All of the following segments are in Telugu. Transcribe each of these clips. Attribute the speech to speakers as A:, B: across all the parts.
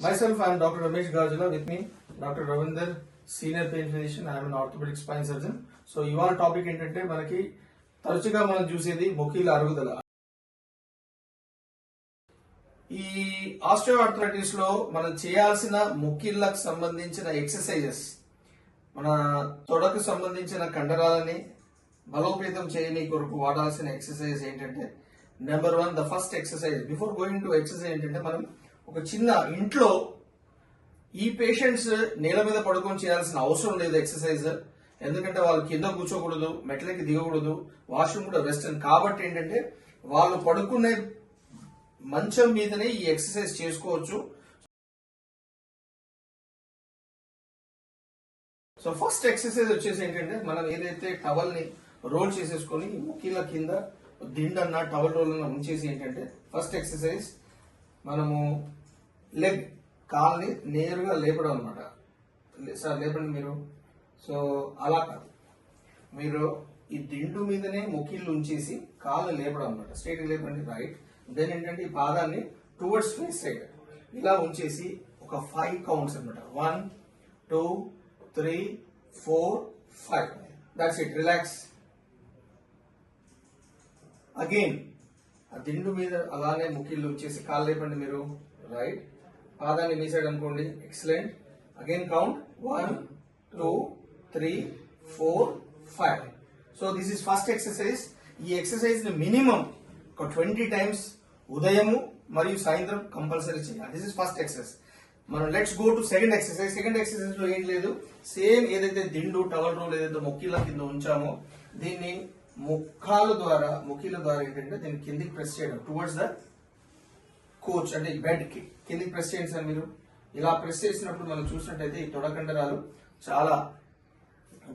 A: Myself, I am Dr. Ramesh Garjula. With me, Dr. Ravinder, Senior Pain Physician. I am an orthopedic spine surgeon. So ఇవాళ టాపిక్ ఏంటంటే మనకి తరచుగా మనం చూసేది మొకీల అరుగుదల. ఈ ఆస్టియోఆర్థరైటిస్ లో మనం చేయాల్సిన మొకీళ్ళకు సంబంధించిన ఎక్సర్సైజెస్, మన తొడకు సంబంధించిన కండరాలని బలోపేతం చేయని కొరకు వాడాల్సిన ఎక్సర్సైజ్ ఏంటంటే number 1, the first exercise. Before going to exercise ఏంటంటే మనం ఒక చిన్న ఇంట్లో ఈ పేషెంట్స్ నేల మీద పడుకొని చేయాల్సిన అవసరం లేదు ఎక్సర్సైజ్. ఎందుకంటే వాళ్ళు కింద కూర్చోకూడదు, మెట్లకి దిగకూడదు, వాష్రూమ్ కూడా వెస్టర్న్. కాబట్టి ఏంటంటే వాళ్ళు పడుకునే మంచం మీదనే ఈ ఎక్సర్సైజ్ చేసుకోవచ్చు. సో ఫస్ట్ ఎక్సర్సైజ్ వచ్చేసి ఏంటంటే మనం ఏదైతే టవల్ ని రోల్ చేసేసుకొని ముఖీల కింద దిండన్న టవల్ రోల్ అన్న ఉంచేసి ఏంటంటే ఫస్ట్ ఎక్సర్సైజ్ మనము లెగ్ కాల్ని నేరుగా లేపడం అనమాట. సార్ లేపండి మీరు. సో అలా కాదు, మీరు ఈ దిండు మీదనే మొకీళ్ళు ఉంచేసి కాళ్ళు లేపడం అనమాట. స్ట్రైట్ లేపండి, రైట్. దెన్ ఏంటంటే ఈ పాదాన్ని టువర్డ్స్ ఫేస్ సైడ్ ఇలా ఉంచేసి ఒక 5 కౌంట్స్ అనమాట. 1, 2, 3, 4, 5. That's it. రిలాక్స్. అగైన్ ఆ దిండు మీద అలానే మొకీళ్ళు ఉంచేసి కాళ్ళు లేపండి మీరు, రైట్. పాదాన్ని మీ సైడ్ అనుకోండి. Excellent. Again count 1, 2, 3, 4, 5. So this is first exercise. ఈ ఎక్సర్సైజ్ ని మినిమం ఒక 20 టైమ్స్ ఉదయము మరియు సాయంత్రం కంపల్సరీ చేయాలి. This is first exercise. మనం let's go to second exercise. Second exercise లో ఏం లేదు, సేమ్ ఏదైతే దిండు టవల్ రోల్ ఏదైతే మొక్కీల కింద ఉంచామో దీన్ని మొక్కీల ద్వారా ఏంటంటే దీన్ని కిందికి ప్రెస్ చేయడం టువర్డ్స్ ద కోచ్, అంటే బెడ్ కి కిందికి ప్రెస్ చేయండి సార్. మీరు ఇలా ప్రెస్ చేసినప్పుడు మనం చూసినట్టయితే ఈ తొడకండరాలు చాలా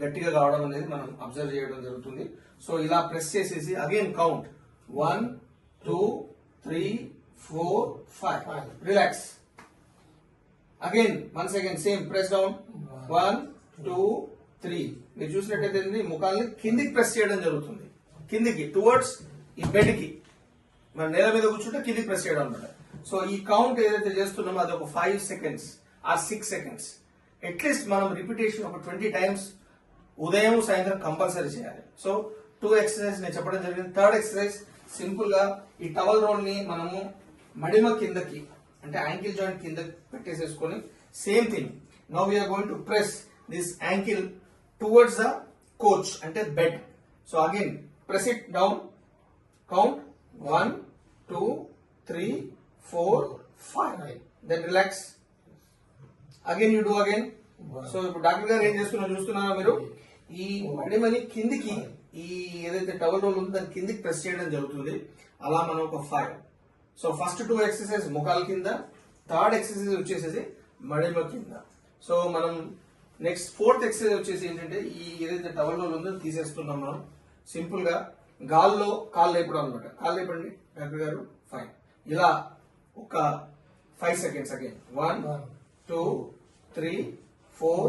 A: గట్టిగా కావడం అనేది మనం అబ్జర్వ్ చేయడం జరుగుతుంది. సో ఇలా ప్రెస్ చేసేసి again count 1, 2, 3, 4, 5. Relax. Again once again same press down 1, 2, 3. మీరు చూసినట్టయితే ముఖాలని కిందికి ప్రెస్ చేయడం జరుగుతుంది. కిందికి టువర్డ్స్ ఈ బెడ్ కి, మన నేల మీద కూర్చుంటే కిందికి ప్రెస్ చేయడం అనమాట. సో ఈ కౌంట్ ఏదైతే చేస్తున్నామో అది ఒక 5 సెకండ్స్ ఆర్ 6 సెకండ్స్. అట్లీస్ట్ మనం రిపిటేషన్ ఒక 20 టైమ్స్ ఉదయం సాయంత్రం కంపల్సరీ చేయాలి. సో 2 ఎక్సర్సైజ్ నేను చెప్పడం జరిగింది. థర్డ్ ఎక్సర్సైజ్ సింపుల్ గా ఈ టవల్ రోల్ ని మనము మడిమ కిందకి, అంటే యాంకిల్ జాయింట్ కింద పెట్టేసేసుకొని same thing now we are going to press this ankle towards the couch, అంటే bed. So again press it down. Count 1, 2, 3, 4, 5. Then relax. Again you do again. So ఇప్పుడు డాక్టర్ గారు ఏం చేస్తున్నారు చూస్తున్నారా మీరు? ఈ మడిమని కిందికి ఈ ఏదైతే టవల్ రోల్ ఉందో దాని కిందికి ప్రెస్ చేయడం జరుగుతుంది. అలా మనం ఒక 5. సో ఫస్ట్ 2 ఎక్సర్సైజ్ ముఖాల కింద, థర్డ్ ఎక్సర్సైజ్ వచ్చేసేసి మడిమ కింద. సో మనం నెక్స్ట్ 4th ఎక్సర్సైజ్ వచ్చేసి ఏంటంటే ఈ ఏదైతే టవల్ రోల్ ఉందో తీసేస్తున్నాం మనం. సింపుల్ గా గాల్లో కాళ్ళు లేపడం అనమాట. కాళ్ళు లేపండి డాక్టర్ గారు. 5. ఇలా ఒక 5 seconds. Again 1, 2, 3, 4,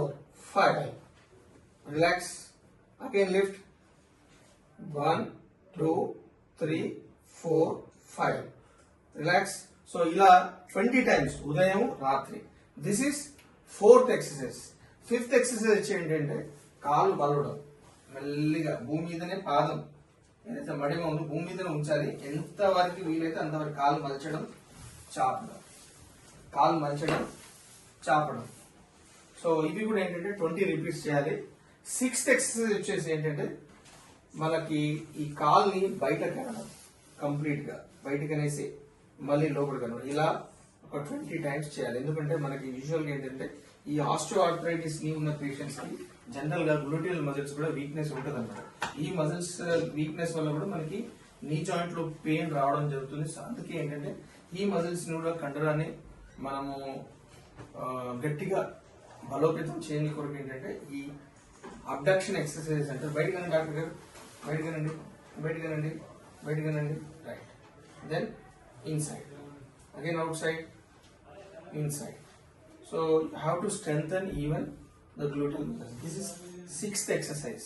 A: 5. Relax. Again lift 1, 2, 3, 4, 5. Relax. So ఇలా 20 టైమ్స్ ఉదయం రాత్రి. This is 4th exercise. 5th exercise వచ్చి ఏంటంటే కాళ్ళు బలవడం. మెల్లిగా భూమి మీదనే పాదం ఏదైతే మడిమ ఉందో భూమి మీదనే ఉంచాలి. ఎంత వరకు వీలైతే అంతవరకు కాలు మలచడం, చాపడం, కాలు మలచడం, చాపడం. సో ఇవి కూడా ఏంటంటే 20 రిపీట్స్ చేయాలి. 6th ఎక్సర్సైజ్ వచ్చేసి ఏంటంటే మనకి ఈ కాల్ని బయటకు అనడం, కంప్లీట్ గా బయటకు అనేసి మళ్ళీ లోపలికి అనడం. ఇలా ఒక 20 టైమ్స్ చేయాలి. ఎందుకంటే మనకి యూజువల్ గా ఏంటంటే ఈ ఆస్టియోఆర్థరైటిస్ ని ఉన్న పేషెంట్స్ కి జనరల్ గా గ్లూటియల్ మజిల్స్ కూడా వీక్నెస్ ఉంటుంది అనమాట. ఈ మజిల్స్ వీక్నెస్ వల్ల కూడా మనకి నీ జాయింట్ లో పెయిన్ రావడం జరుగుతుంది. సో అందుకే ఏంటంటే ఈ మజిల్స్ ని కూడా కండరాన్ని మనము గట్టిగా బలోపేతం చేయని కొరకు ఏంటంటే ఈ అబ్డక్షన్ ఎక్సర్సైజ్ అంటే బయటగానండి డాక్టర్ గారు, బయటగానండి, బయటగానండి, బయటగానండి, right. Then inside, again outside, inside. So you have to strengthen even the gluteal muscle. This is 6th exercise.